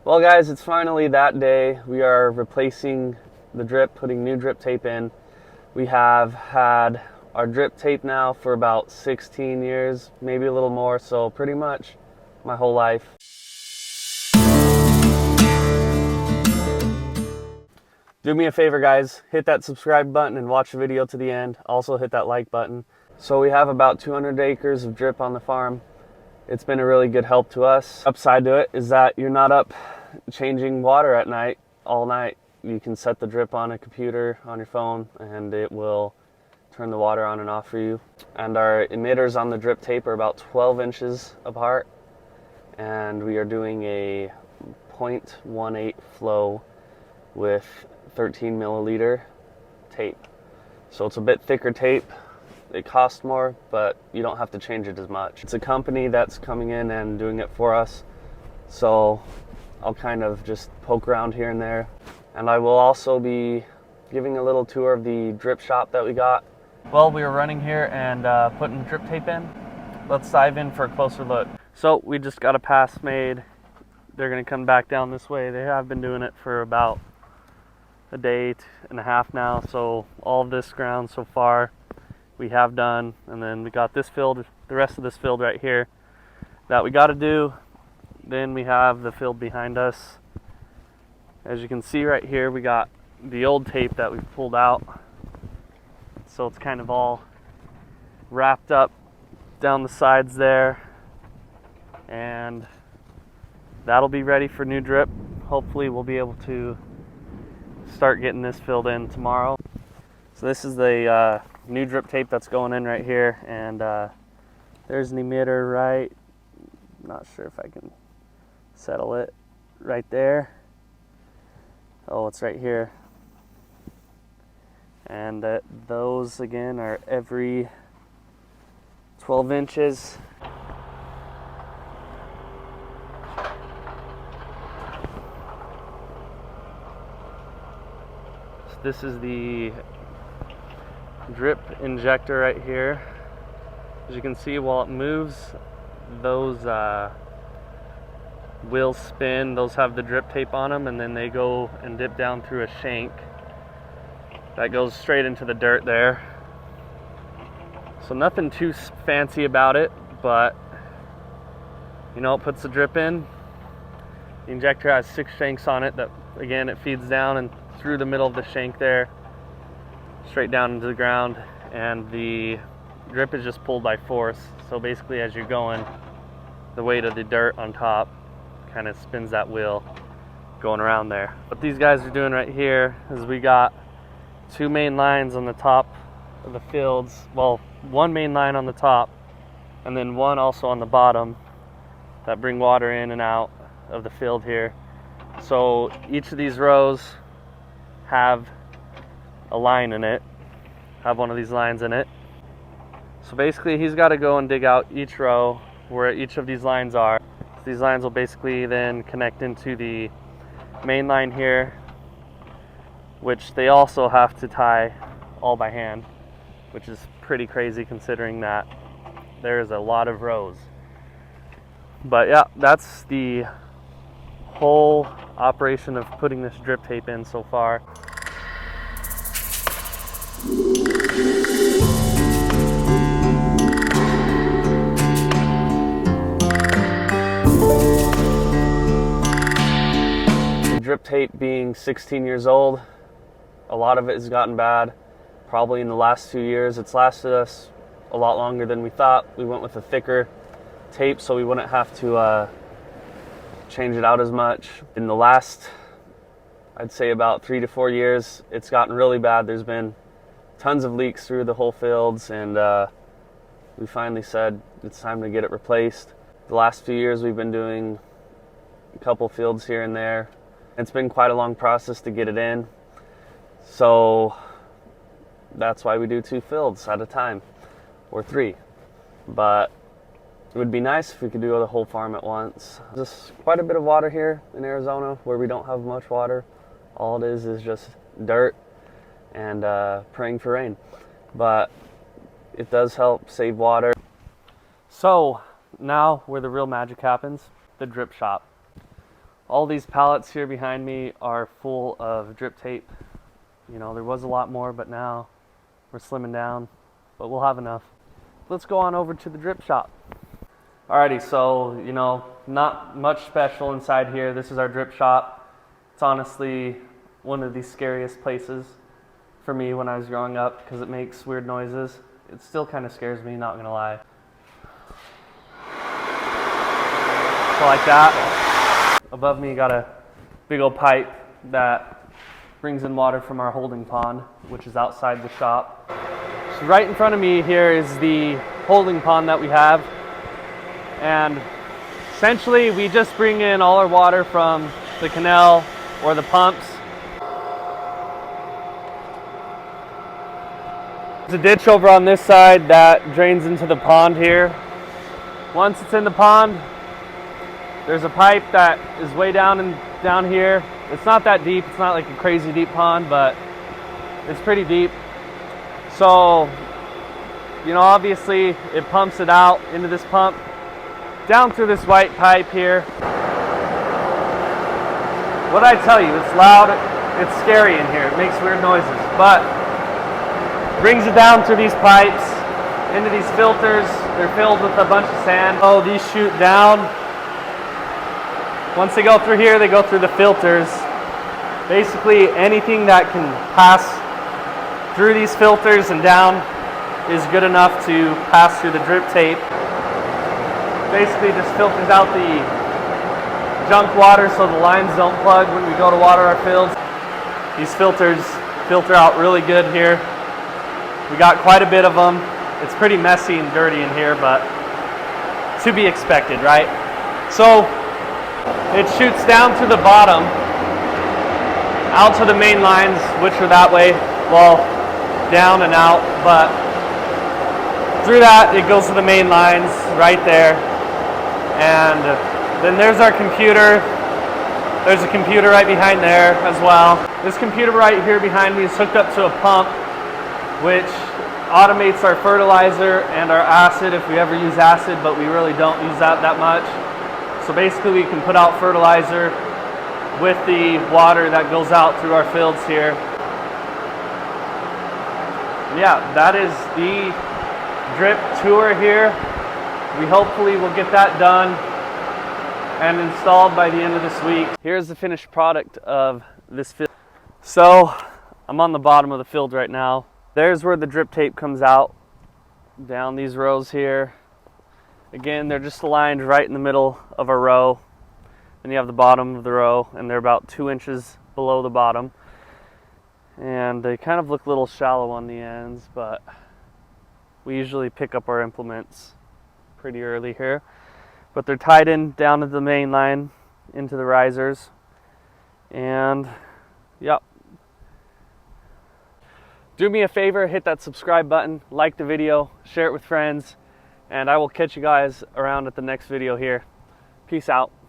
Well guys, it's finally that day. We are replacing the drip, putting new drip tape in. We have had our drip tape now for about 16 years, maybe a little more, so pretty much my whole life. Do me a favor guys, hit that subscribe button and watch the video to the end. Also hit that like button. So we have about 200 acres of drip on the farm. It's been a really good help to us. Upside to it is that you're not up changing water at night, all night. You can set the drip on a computer, on your phone, and it will turn the water on and off for you. And our emitters on the drip tape are about 12 inches apart. And we are doing a 0.18 flow with 13 milliliter tape. So it's a bit thicker tape. It costs more, but you don't have to change it as much. It's a company that's coming in and doing it for us. So I'll kind of just poke around here and there. And I will also be giving a little tour of the drip shop that we got. Well, we were running here and putting drip tape in. Let's dive in for a closer look. So we just got a pass made. They're gonna come back down this way. They have been doing it for about a day and a half now. So all of this ground so far we have done, and then we got this field, the rest of this field right here that we got to do. Then we have the field behind us. As you can see right here, we got the old tape that we've pulled out, so it's kind of all wrapped up down the sides there, and that'll be ready for new drip. Hopefully we'll be able to start getting this filled in tomorrow. So this is the new drip tape that's going in right here, and there's an emitter right, I'm not sure if I can settle it, right there. Oh, it's right here. And those again are every 12 inches. So this is the drip injector right here. As you can see, while it moves, those wheels spin. Those have the drip tape on them, and then they go and dip down through a shank that goes straight into the dirt there. So nothing too fancy about it, but you know, it puts the drip in. The injector has 6 shanks on it that, again, it feeds down and through the middle of the shank there, straight down into the ground, and the drip is just pulled by force. So basically, as you're going, the weight of the dirt on top kind of spins that wheel going around there. What these guys are doing right here is we got 2 main lines on the top of the fields. Well, 1 main line on the top, and then 1 also on the bottom that bring water in and out of the field here. So each of these rows have a line in it, have one of these lines in it. So basically he's got to go and dig out each row where each of these lines are. So these lines will basically then connect into the main line here, which they also have to tie all by hand, which is pretty crazy considering that there's a lot of rows. But yeah, that's the whole operation of putting this drip tape in so far. The drip tape being 16 years old, a lot of it has gotten bad. Probably in the last 2 years, it's lasted us a lot longer than we thought. We went with a thicker tape so we wouldn't have to change it out as much. In the last, I'd say about 3 to 4 years, it's gotten really bad. There's been tons of leaks through the whole fields, and we finally said it's time to get it replaced. The last few years we've been doing a couple fields here and there. It's been quite a long process to get it in, so that's why we do 2 fields at a time, or 3. But it would be nice if we could do the whole farm at once. There's quite a bit of water here in Arizona where we don't have much water. All it is just dirt and praying for rain. But it does help save water. So now where the real magic happens, the drip shop. All these pallets here behind me are full of drip tape. You know, there was a lot more, but now we're slimming down, but we'll have enough. Let's go on over to the drip shop. Alrighty, so, you know, not much special inside here. This is our drip shop. It's honestly one of the scariest places for me when I was growing up because it makes weird noises. It still kind of scares me, not gonna lie. So like that. Above me got a big old pipe that brings in water from our holding pond, which is outside the shop. So right in front of me here is the holding pond that we have. And essentially we just bring in all our water from the canal or the pumps. There's a ditch over on this side that drains into the pond here. Once it's in the pond, there's a pipe that is way down here. It's not that deep. It's not like a crazy deep pond, but it's pretty deep. So, you know, obviously it pumps it out into this pump down through this white pipe here. What I tell you, it's loud, it's scary in here. It makes weird noises, but brings it down through these pipes into these filters. They're filled with a bunch of sand. Oh, these shoot down. Once they go through here, they go through the filters. Basically, anything that can pass through these filters and down is good enough to pass through the drip tape. Basically, just filters out the junk water so the lines don't plug when we go to water our fields. These filters filter out really good here. We got quite a bit of them. It's pretty messy and dirty in here, but to be expected, right? So it shoots down to the bottom, out to the main lines, which are that way, well, down and out, but through that it goes to the main lines right there. And then there's our computer. There's a computer right behind there as well. This computer right here behind me is hooked up to a pump, which automates our fertilizer and our acid if we ever use acid, but we really don't use that much. So basically we can put out fertilizer with the water that goes out through our fields here. Yeah, that is the drip tour here. We hopefully will get that done and installed by the end of this week. Here's the finished product of this field. So I'm on the bottom of the field right now. There's where the drip tape comes out, down these rows here. Again, they're just aligned right in the middle of a row. And you have the bottom of the row, and they're about 2 inches below the bottom. And they kind of look a little shallow on the ends, but we usually pick up our implements pretty early here. But they're tied in down to the main line into the risers. And, yep. Do me a favor, hit that subscribe button, like the video, share it with friends, and I will catch you guys around at the next video here. Peace out.